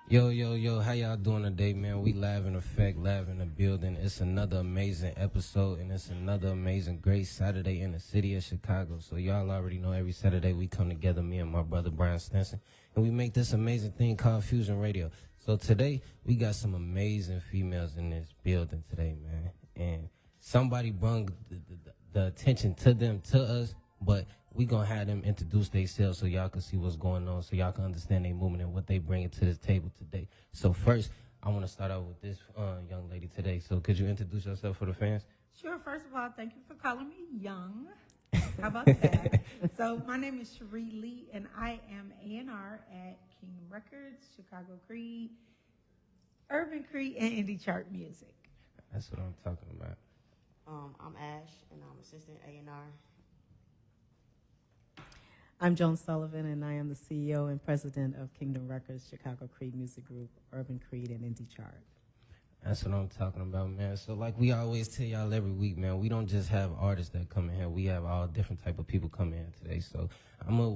Yo, yo, yo, how y'all doing today, man? We live in effect, live in the building. It's another amazing episode, and it's another amazing, great Saturday in the city of Chicago. So y'all already know every Saturday we come together, me and my brother Brian Stenson, and we make this amazing thing called Fusion Radio. So today, we got some amazing females in this building today, man. And somebody brought the attention to them, to us, but we gonna have them introduce themselves so y'all can see what's going on, so y'all can understand their movement and what they bringing to this table today. So first, I want to start out with this young lady today. So could you introduce yourself for the fans? Sure. First of all, thank you for calling me young. How about that? So my name is Cherie Lee, and I am A&R at Kingdom Records, Chicago Creed, Urban Creed, and Indie Chart Music. That's what I'm talking about. I'm Ash, and I'm assistant A&R. I'm Joan Sullivan, and I am the CEO and president of Kingdom Records, Chicago Creed Music Group, Urban Creed, and Indie Chart. That's what I'm talking about, man. So like we always tell y'all every week, man, we don't just have artists that come in here. We have all different type of people coming in today. So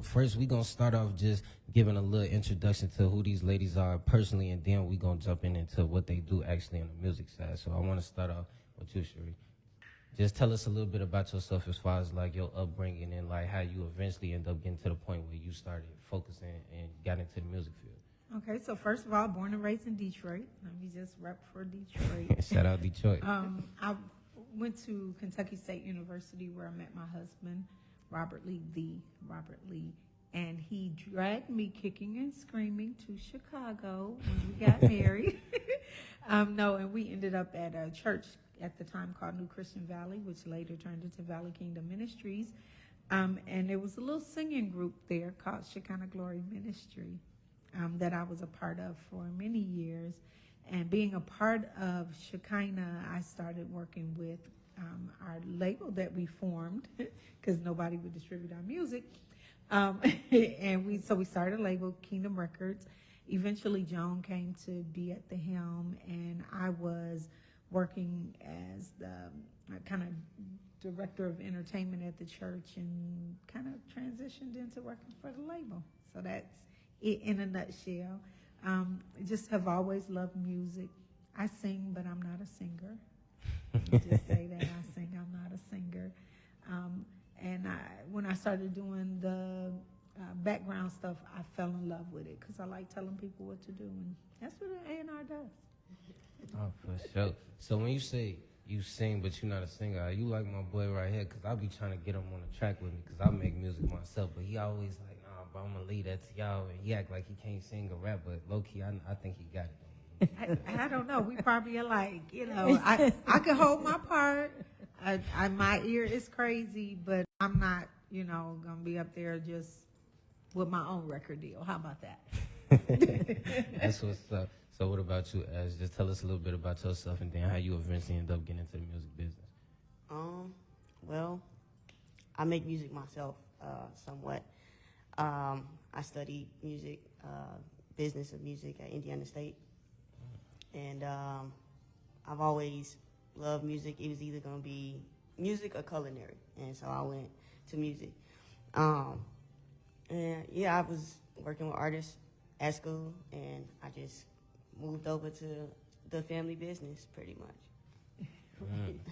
first we gonna start off just giving a little introduction to who these ladies are personally, and then we gonna jump into what they do actually on the music side. So I want to start off with you, Cherie. Just tell us a little bit about yourself as far as like your upbringing and like how you eventually end up getting to the point where you started focusing and got into the music field. Okay, so first of all, born and raised in Detroit. Let me just rep for Detroit. Shout out Detroit. I went to Kentucky State University where I met my husband, Robert Lee, and he dragged me kicking and screaming to Chicago when we got married. And we ended up at a church at the time called New Christian Valley, which later turned into Valley Kingdom Ministries. And there was a little singing group there called Shekinah Glory Ministry that I was a part of for many years. And being a part of Shekinah, I started working with our label that we formed because nobody would distribute our music. And we started a label, Kingdom Records. Eventually, Joan came to be at the helm, and I was working as the kind of director of entertainment at the church, and kind of transitioned into working for the label. So that's it in a nutshell. Just have always loved music. I sing, but I'm not a singer. Just say that I sing, I'm not a singer. When I started doing the background stuff, I fell in love with it because I like telling people what to do, and that's what an A&R does. Oh, for sure. So when you say you sing but you're not a singer, are you like my boy right here? Because I be trying to get him on the track with me because I make music myself, but he always like, nah, bro, I'm going to leave that to y'all, and he act like he can't sing or rap, but low-key, I think he got it. I don't know. We probably are like, I can hold my part. My ear is crazy, but I'm not, going to be up there just with my own record deal. How about that? That's what's up. So what about you, Ash? Just tell us a little bit about yourself and then how you eventually end up getting into the music business. Well, I make music myself, somewhat. I studied music, business of music at Indiana State. And I've always loved music. It was either going to be music or culinary. And so I went to music. I was working with artists at school, and I just moved over to the family business pretty much.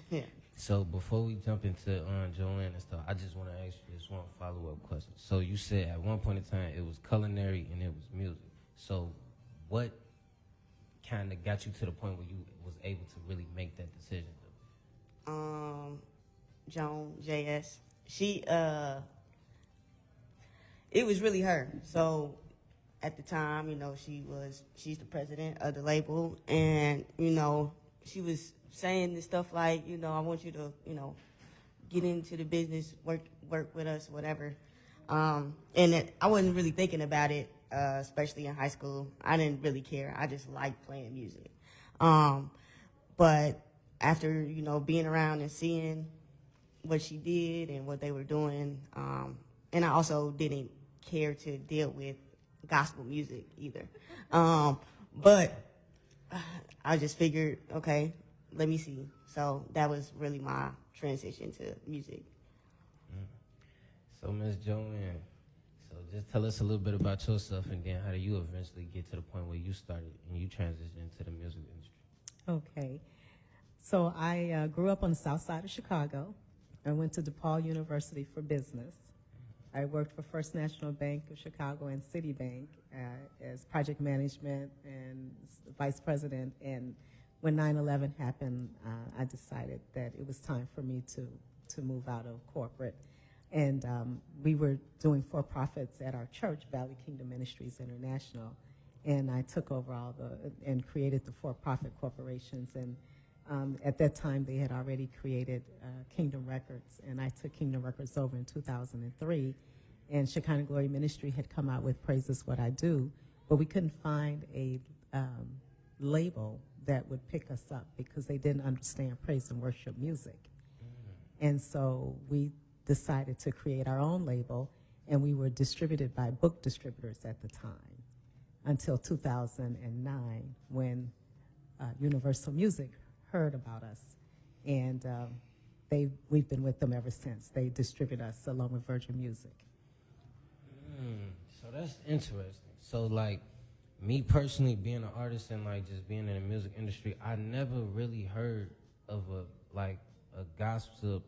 Yeah. So before we jump into Joanne and stuff, I just want to ask you this one follow-up question. So you said at one point in time it was culinary and it was music. So what kind of got you to the point where you was able to really make that decision? Joan, JS, she, it was really her. So at the time, she's the president of the label, and, she was saying this stuff like, I want you to, get into the business, work with us, whatever. I wasn't really thinking about it, especially in high school. I didn't really care. I just liked playing music. But after, being around and seeing what she did and what they were doing, and I also didn't care to deal with gospel music either. But I just figured, okay, let me see. So that was really my transition to music. So Miss Joanne, so just tell us a little bit about yourself, and then how do you eventually get to the point where you started and you transitioned into the music industry? Okay. So I grew up on the south side of Chicago. I went to DePaul University for business. I worked for First National Bank of Chicago and Citibank as project management and vice president. And when 9/11 happened, I decided that it was time for me to move out of corporate. And we were doing for-profits at our church, Valley Kingdom Ministries International. And I took over and created the for-profit corporations. And at that time, they had already created Kingdom Records. And I took Kingdom Records over in 2003. And Shekinah Glory Ministry had come out with Praise Is What I Do. But we couldn't find a label that would pick us up because they didn't understand praise and worship music. And so we decided to create our own label, and we were distributed by book distributors at the time until 2009 when Universal Music heard about us. And we've been with them ever since. They distribute us along with Virgin Music. So that's interesting. So, like, me personally being an artist and, like, just being in the music industry, I never really heard of a gospel,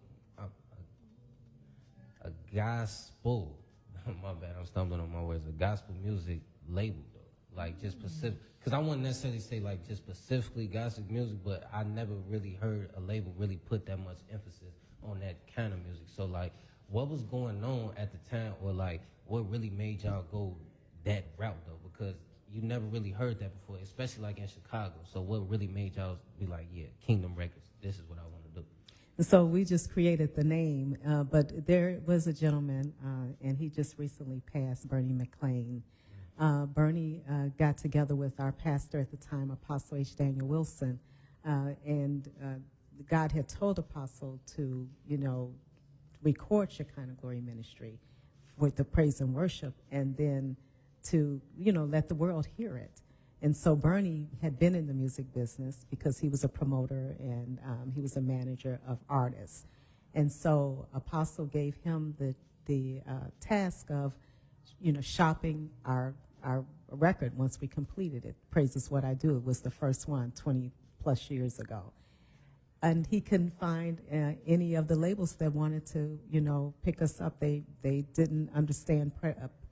my bad, I'm stumbling on my words, a gospel music label, though. Like, just specific, because I wouldn't necessarily say, like, just specifically gospel music, but I never really heard a label really put that much emphasis on that kind of music. So, like, what was going on at the time, or, like, what really made y'all go that route, though? Because you never really heard that before, especially, like, in Chicago. So what really made y'all be like, yeah, Kingdom Records, this is what I want to do? And so we just created the name, but there was a gentleman, and he just recently passed, Bernie McLean. Bernie got together with our pastor at the time, Apostle H. Daniel Wilson, and God had told Apostle to, record Shekinah Glory Ministry with the praise and worship, and then to, let the world hear it. And so Bernie had been in the music business because he was a promoter and he was a manager of artists. And so Apostle gave him the task of, shopping our record once we completed it. Praise Is What I Do. It was the first one 20 plus years ago. And he couldn't find any of the labels that wanted to, pick us up. They didn't understand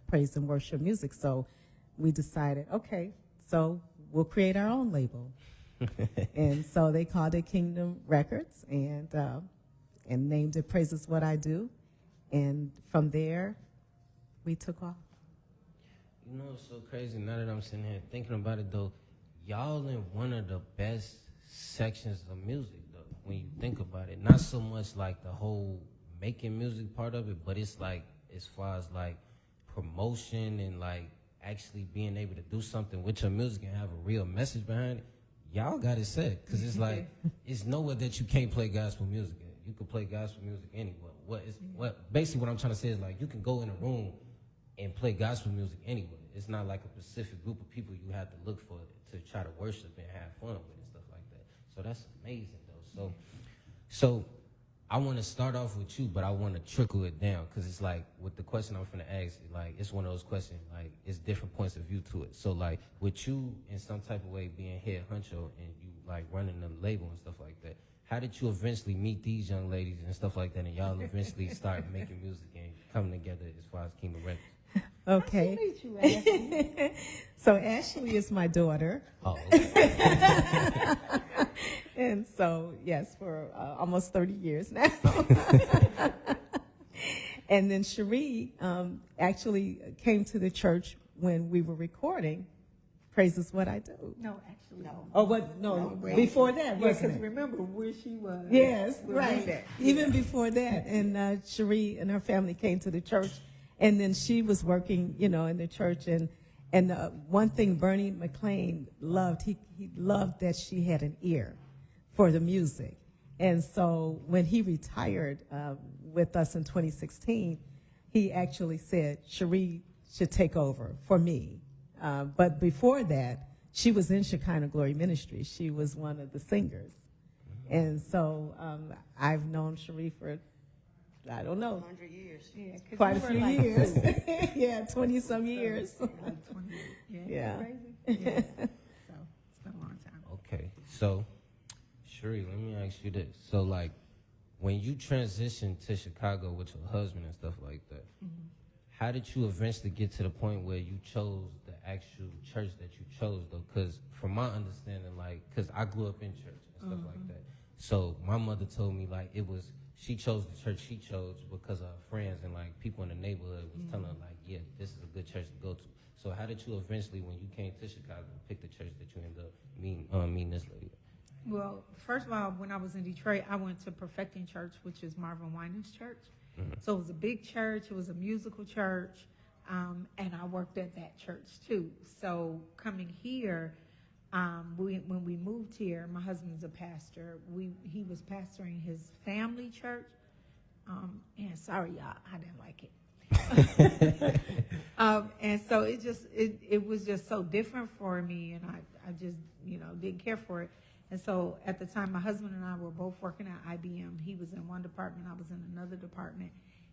praise and worship music. So we decided, okay, so we'll create our own label. And so they called it Kingdom Records and named it Praise Is What I Do. And from there, we took off. You know, it's so crazy now that I'm sitting here thinking about it, though. Y'all in one of the best sections of music, though, when you think about it. Not so much like the whole making music part of it, but it's like as far as like promotion and like actually being able to do something with your music and have a real message behind it. Y'all got it set, because it's like it's nowhere that you can't play gospel music at. You can play gospel music anywhere. Basically what I'm trying to say is, like, you can go in a room and play gospel music anywhere. It's not like a specific group of people you have to look for to try to worship and have fun with and stuff like that. So that's amazing, though. So I want to start off with you, but I want to trickle it down, because it's like with the question I'm finna ask, like, it's one of those questions, like, it's different points of view to it. So, like, with you in some type of way being head honcho and you like running the label and stuff like that, how did you eventually meet these young ladies and stuff like that, and y'all eventually start making music and coming together as far as Kingdom Records? Okay. Nice to meet you, Ashley. So Ashley is my daughter. Oh, okay. And so, yes, for almost 30 years now. And then Cherie actually came to the church when we were recording Praise Is What I Do. No, actually, no. Oh, what? No, wait. before that, Yeah, wasn't because it? remember where she was. Yes, We'll right. do that. Even before that. And Cherie and her family came to the church. And then she was working, in the church. And one thing Bernie McLean loved, he loved that she had an ear for the music. And so when he retired with us in 2016, he actually said, Cherie should take over for me. But before that, she was in Shekinah Glory Ministry. She was one of the singers. And so I've known Cherie for I don't know. 100 years. Yeah, 'cause Quite a you were few like years. 2. Yeah, 20-some years. Like 28. Yeah. Yeah. Crazy. Yeah. So it's been a long time. Okay, so Sheree, let me ask you this. So, like, when you transitioned to Chicago with your husband and stuff like that, how did you eventually get to the point where you chose the actual church that you chose, though? Because from my understanding, like, because I grew up in church and stuff like that. So my mother told me, like, she chose the church she chose because her friends and, like, people in the neighborhood was telling her, like, yeah, this is a good church to go to. So how did you eventually, when you came to Chicago, pick the church that you ended up meeting this lady? Well, first of all, when I was in Detroit, I went to Perfecting Church, which is Marvin Winans' church. So it was a big church. It was a musical church. And I worked at that church, too. So coming here, when we moved here, my husband's a pastor. He was pastoring his family church. And sorry, y'all, I didn't like it. And so it was just so different for me, and I just, didn't care for it. And so at the time, my husband and I were both working at IBM. He was in one department, I was in another department.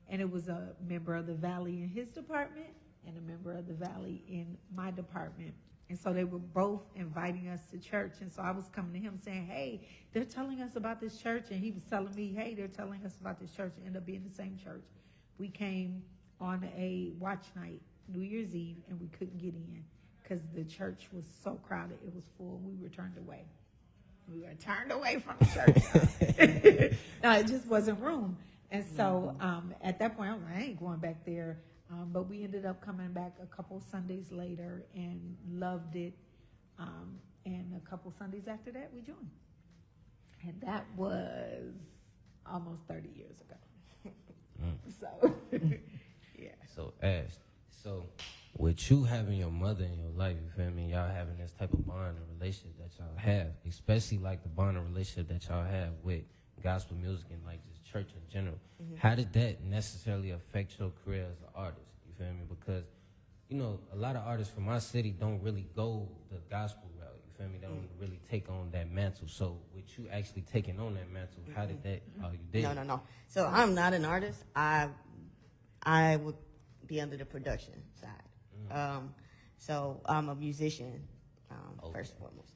And it was a member of the Valley in his department and a member of the Valley in my department. And so they were both inviting us to church. And so I was coming to him saying, hey, they're telling us about this church. And he was telling me, hey, they're telling us about this church. It ended up being the same church. We came on a watch night, New Year's Eve, and we couldn't get in because the church was so crowded. It was full. We were turned away. We were turned away from the church. No, it just wasn't room. And so at that point, I was like, I ain't going back there. But we ended up coming back a couple Sundays later and loved it. And a couple Sundays after that, we joined. And that was almost 30 years ago. So, yeah. So, Ash, with you having your mother in your life, you feel me, y'all having this type of bond and relationship that y'all have, especially like the bond and relationship that y'all have with gospel music and like just church in general, how did that necessarily affect your career as an artist? You feel me? Because, a lot of artists from our city don't really go the gospel route. You feel me? They don't really take on that mantle. So with you actually taking on that mantle, how did that, you did? No. So I'm not an artist. I would be under the production side. So I'm a musician, first and foremost.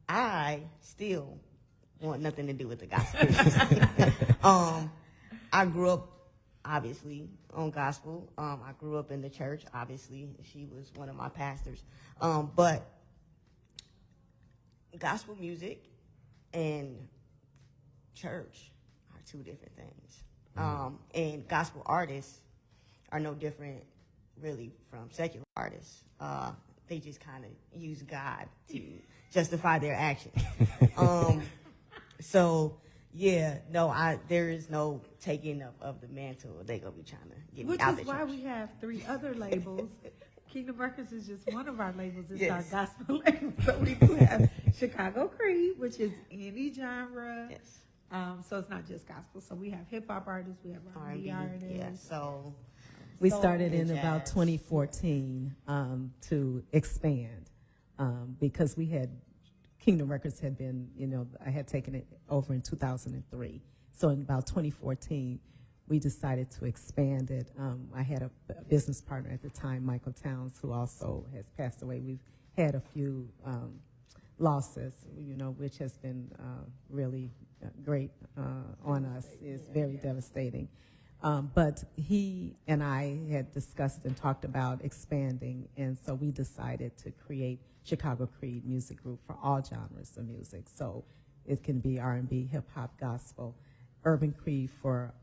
I still want nothing to do with the gospel. I grew up, obviously, on gospel. I grew up in the church, obviously. She was one of my pastors. But gospel music and church are two different things. And gospel artists are no different, really, from secular artists. They just kind of use God to justify their actions. So, yeah, no, there is no taking of the mantle. They're going to be trying to get me out the church. Which is why we have 3 other labels. Kingdom Records is just one of our labels. It's our Yes. gospel label. So we do have Chicago Creed, which is any genre. Yes. So it's not just gospel. So we have hip-hop artists. We have R&B artists. Yeah, so We soul started and in about jazz. 2014 to expand because we had Kingdom Records had been, I had taken it over in 2003. So in about 2014, we decided to expand it. I had a business partner at the time, Michael Towns, who also has passed away. We've had a few losses, which has been really great on us. It's very devastating. But he and I had discussed and talked about expanding, and so we decided to create Chicago Creed Music Group for all genres of music. So it can be R&B, hip-hop, gospel, Urban Creed for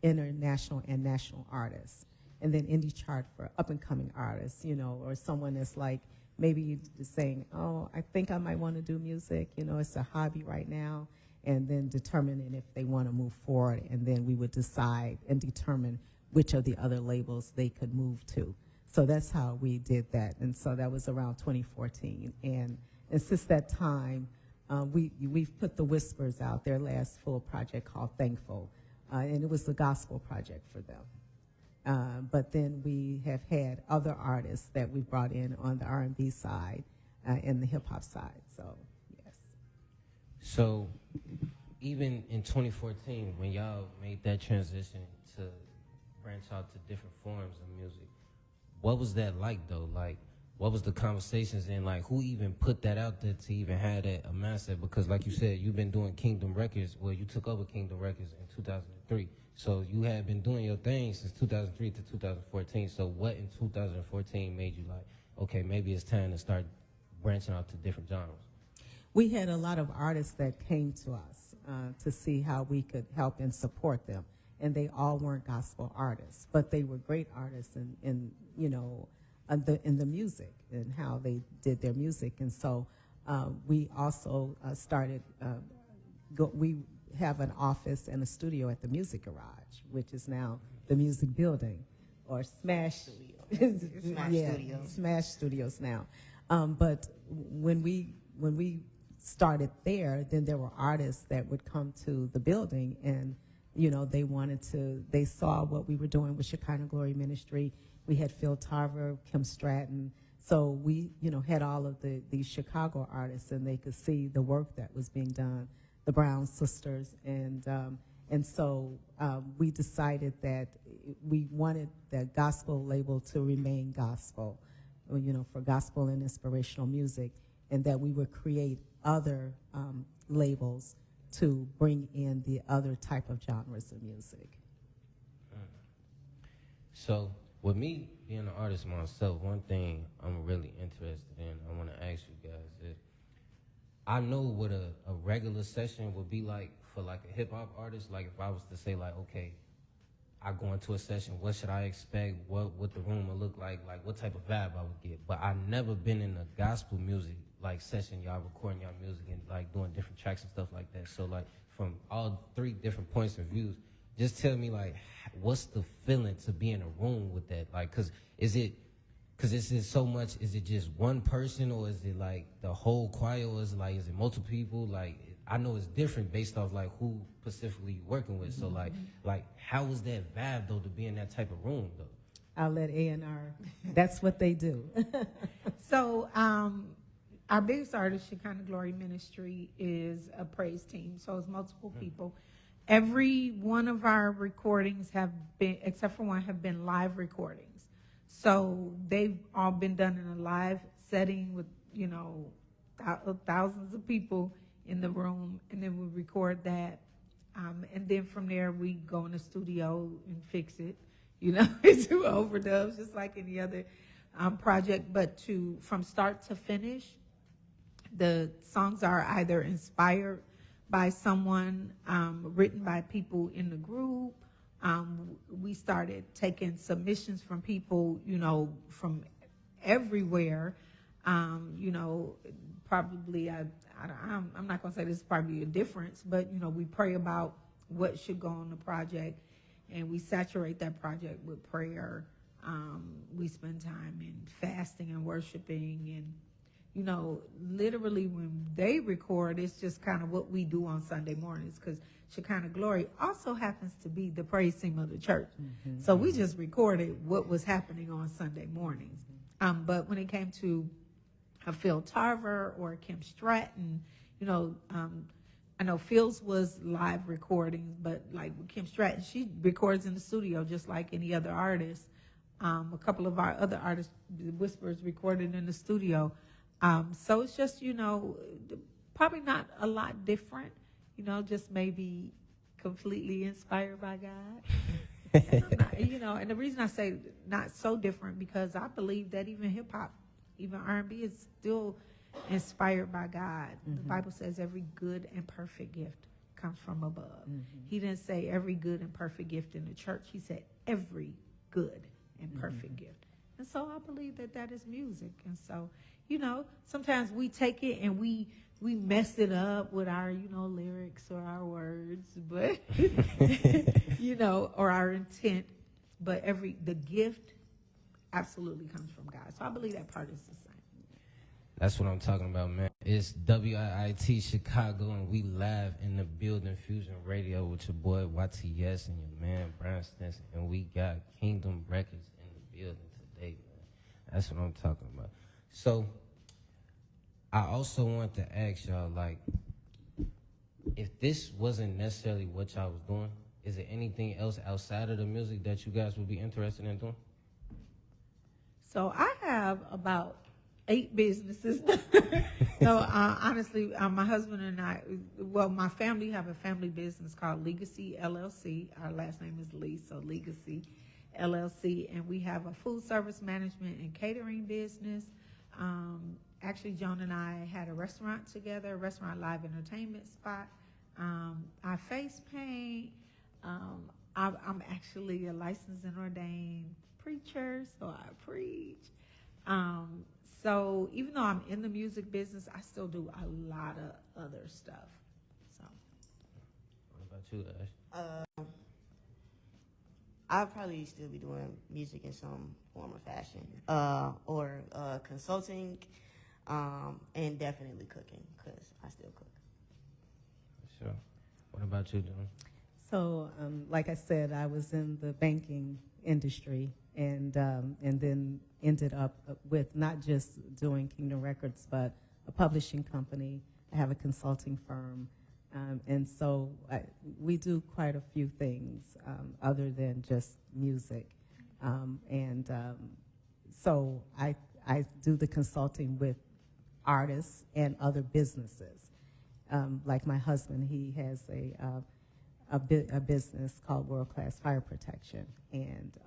international and national artists, and then Indie Chart for up-and-coming artists, or someone that's like maybe saying, oh, I think I might want to do music, it's a hobby right now, and then determining if they want to move forward, and then we would decide and determine which of the other labels they could move to. So that's how we did that, and so that was around 2014. And since that time, we've put the Whispers out, their last full project called Thankful, and it was a gospel project for them. But then we have had other artists that we brought in on the R&B side and the hip-hop side, so yes. So even in 2014, when y'all made that transition to branch out to different forms of music, what was that like though? Like, what was the conversations and like who even put that out there to even have that a mindset? Because like you said, you've been doing Kingdom Records. Well, you took over Kingdom Records in 2003. So you had been doing your thing since 2003 to 2014. So what in 2014 made you like, okay, maybe it's time to start branching out to different genres? We had a lot of artists that came to us to see how we could help and support them. And they all weren't gospel artists, but they were great artists in the music and how they did their music. And so we also started, we have an office and a studio at the Music Garage, which is now the Music Building, or Smash Smash Studios now. But when we started there, then there were artists that would come to the building and, they saw what we were doing with Shekinah Glory Ministry. We had Phil Tarver, Kim Stratton. So we, had all of these Chicago artists, and they could see the work that was being done, the Brown Sisters. And so we decided that we wanted the gospel label to remain gospel, for gospel and inspirational music, and that we would create other labels to bring in the other type of genres of music. So with me being an artist myself, one thing I'm really interested in, I want to ask you guys is, I know what a regular session would be like for like a hip hop artist. Like if I was to say like, okay, I go into a session, what should I expect? What the room would look like what type of vibe I would get. But I've never been in a gospel music like session, y'all recording y'all music and like doing different tracks and stuff like that. So like from all three different points of views, just tell me like what's the feeling to be in a room with that? Like, cause is it so much? Is it just one person, or is it like the whole choir, or is it multiple people? Like I know it's different based off like who specifically you working with. So like how was that vibe though to be in that type of room though? I'll let A&R. That's what they do. So our biggest artist, Shekinah Glory Ministry, is a praise team. So it's multiple people. Every one of our recordings have been, except for one, have been live recordings. So they've all been done in a live setting with, thousands of people in the room, and then we record that. And then from there, we go in the studio and fix it, do overdubs just like any other project. But from start to finish, the songs are either inspired by someone, written by people in the group. We started taking submissions from people, from everywhere. Probably, I'm not going to say this is probably a difference, but, we pray about what should go on the project, and we saturate that project with prayer. We spend time in fasting and worshiping, and literally when they record, it's just kind of what we do on Sunday mornings, because Shekinah Glory also happens to be the praise team of the church. Mm-hmm. So we just recorded what was happening on Sunday mornings. Mm-hmm. But when it came to a Phil Tarver or Kim Stratton, I know Phil's was live recordings, but like with Kim Stratton, she records in the studio just like any other artist. A couple of our other artists, the Whispers, recorded in the studio. So it's just, probably not a lot different, just maybe completely inspired by God. And the reason I say not so different, because I believe that even hip hop, even R&B is still inspired by God. Mm-hmm. The Bible says every good and perfect gift comes from above. Mm-hmm. He didn't say every good and perfect gift in the church. He said every good and perfect gift. And so I believe that is music. And so, sometimes we take it and we mess it up with our, lyrics or our words, but, or our intent. But the gift absolutely comes from God. So I believe that part is the same. That's what I'm talking about, man. It's WIIT Chicago, and we live in the building, Fusion Radio, with your boy YTS and your man Brian Stinson, and we got Kingdom Records in the building today, man. That's what I'm talking about. So I also want to ask y'all, like, if this wasn't necessarily what y'all was doing, is there anything else outside of the music that you guys would be interested in doing? So I have about 8 businesses. So honestly, my husband and I, well, my family have a family business called Legacy LLC. Our last name is Lee, so Legacy LLC, and we have a food service management and catering business. Actually, Joan and I had a restaurant together, a restaurant live entertainment spot. I face paint. I'm actually a licensed and ordained preacher, so I preach. So even though I'm in the music business, I still do a lot of other stuff. So, What about you, Ash? I'll probably still be doing music in some form or fashion, or consulting, and definitely cooking, because I still cook. Sure. What about you, Dylan? So, like I said, I was in the banking industry, and then ended up with not just doing Kingdom Records, but a publishing company. I have a consulting firm, and so we do quite a few things other than just music. So I do the consulting with artists and other businesses. Like my husband, he has a business called World Class Fire Protection, and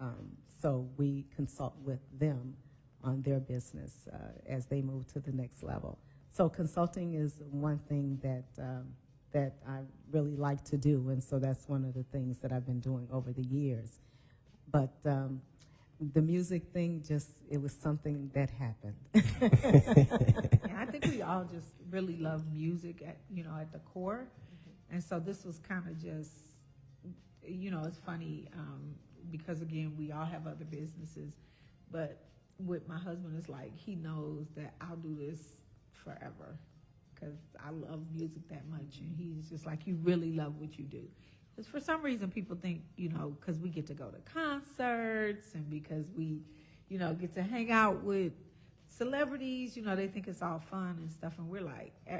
so we consult with them on their business as they move to the next level. So consulting is one thing that I really like to do, and so that's one of the things that I've been doing over the years. But the music thing, it was something that happened. and I think we all just really love music at the core. And so this was kind of just, it's funny because, again, we all have other businesses. But with my husband, it's like he knows that I'll do this forever because I love music that much. And he's just like, you really love what you do. Because for some reason people think, because we get to go to concerts and because we, get to hang out with celebrities, they think it's all fun and stuff. And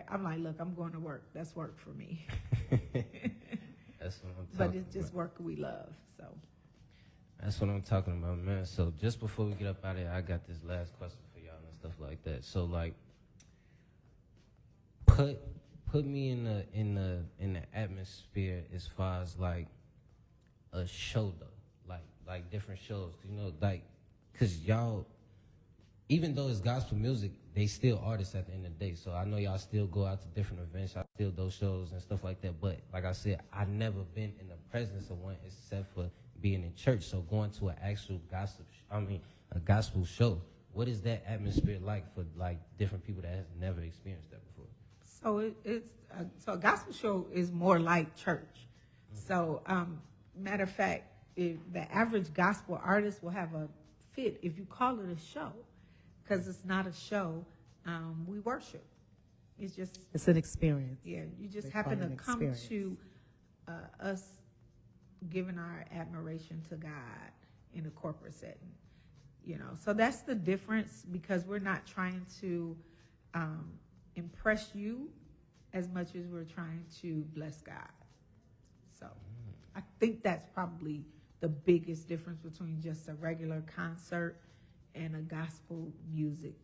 I'm like, look, I'm going to work. That's work for me. That's what I'm talking But it's just about. work we love, so. That's what I'm talking about, man. So just before we get up out of here, I got this last question for y'all and stuff like that. So like, put me in the atmosphere as far as like a show though, like different shows, cause y'all, even though it's gospel music, they still artists at the end of the day. So I know y'all still go out to different events, y'all still do shows and stuff like that. But like I said, I never been in the presence of one except for being in church. So going to an actual a gospel show, what is that atmosphere like for like different people that has never experienced that before? So so a gospel show is more like church. So matter of fact, if the average gospel artist will have a fit if you call it a show, because it's not a show. We worship. It's an experience. Yeah, you just They happen call to it an come experience. to us giving our admiration to God in a corporate setting. So that's the difference, because we're not trying to impress you as much as we're trying to bless God. So I think that's probably the biggest difference between just a regular concert and a gospel music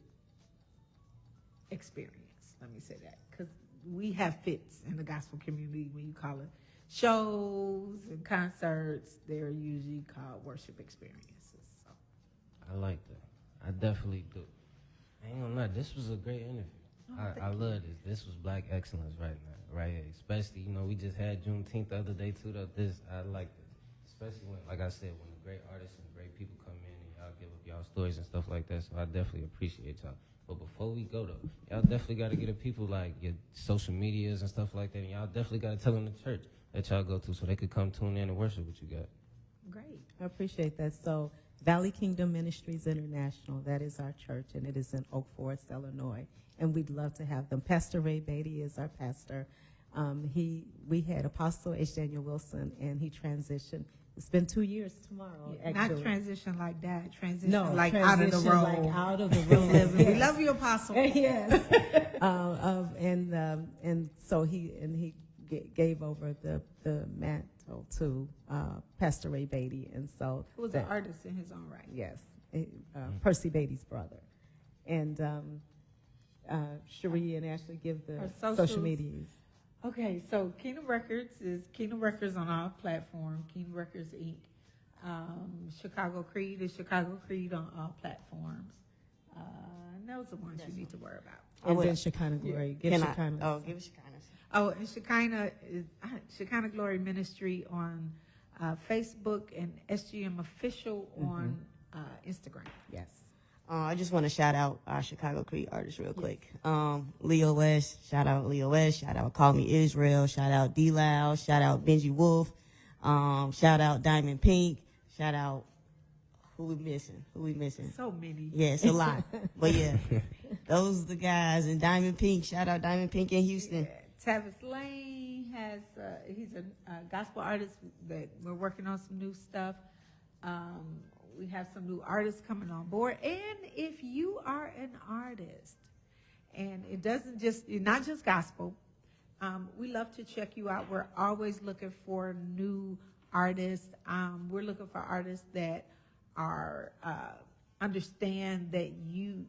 experience. Let me say that, because we have fits in the gospel community. When you call it shows and concerts, they're usually called worship experiences. So. I like that. I definitely do. I ain't gonna lie, this was a great interview. I love this. This was Black Excellence right now, right here. Especially, we just had Juneteenth the other day too. I like this. Especially when, like I said, when the great artists and great people come in and y'all give up y'all stories and stuff like that. So I definitely appreciate y'all. But before we go though, y'all definitely got to get the people like your social medias and stuff like that. And y'all definitely got to tell them the church that y'all go to so they could come tune in and worship what you got. Great. I appreciate that. So Valley Kingdom Ministries International, that is our church, and it is in Oak Forest, Illinois. And we'd love to have them. Pastor Ray Beatty is our pastor. We had Apostle H. Daniel Wilson, and he transitioned. It's been 2 years tomorrow, actually. Not transition like that. Transition No, like out of the transition road. like out of the road. We Yes. love you, Apostle. Yes. And so he gave over the mantle to Pastor Ray Beatty, and so Who was an artist in his own right. yes, Percy Beatty's brother, and Cherie and Ashley give the Our social socials. medias. Okay, so Kingdom Records is Kingdom Records on all platforms. Kingdom Records Inc. Chicago Creed is Chicago Creed on all platforms. And those are the ones you need to worry about. And then Shekinah Glory. Give Can Shekinah. I? Oh, give it Shekinah. Oh, and Shekinah is Shekinah Glory Ministry on Facebook and SGM Official on Instagram. Yes. I just want to shout out our Chicago Creek artists real quick. Leo West, shout out Leo West, shout out Call Me Israel, shout out D Loud, shout out Benji Wolf, shout out Diamond Pink, shout out who we missing? So many. Yeah, it's a lot. But yeah, those are the guys. And Diamond Pink, shout out Diamond Pink in Houston. Yeah. Tavis Lane has he's a gospel artist that we're working on some new stuff. We have some new artists coming on board. And if you are an artist, and you're not just gospel, we love to check you out. We're always looking for new artists. We're looking for artists that are understand that you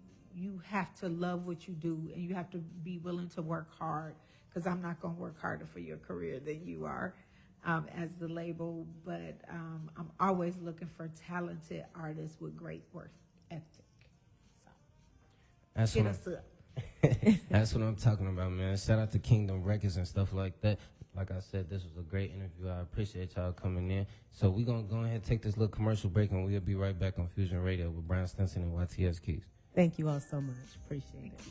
have to love what you do, and you have to be willing to work hard, because I'm not going to work harder for your career than you are. As the label, but I'm always looking for talented artists with great work ethic. So That's hit what us up. That's what I'm talking about, man. Shout out to Kingdom Records and stuff like that. Like I said, this was a great interview. I appreciate y'all coming in. So we're going to go ahead and take this little commercial break, and we'll be right back on Fusion Radio with Brian Stinson and YTS Keys. Thank you all so much. Appreciate it.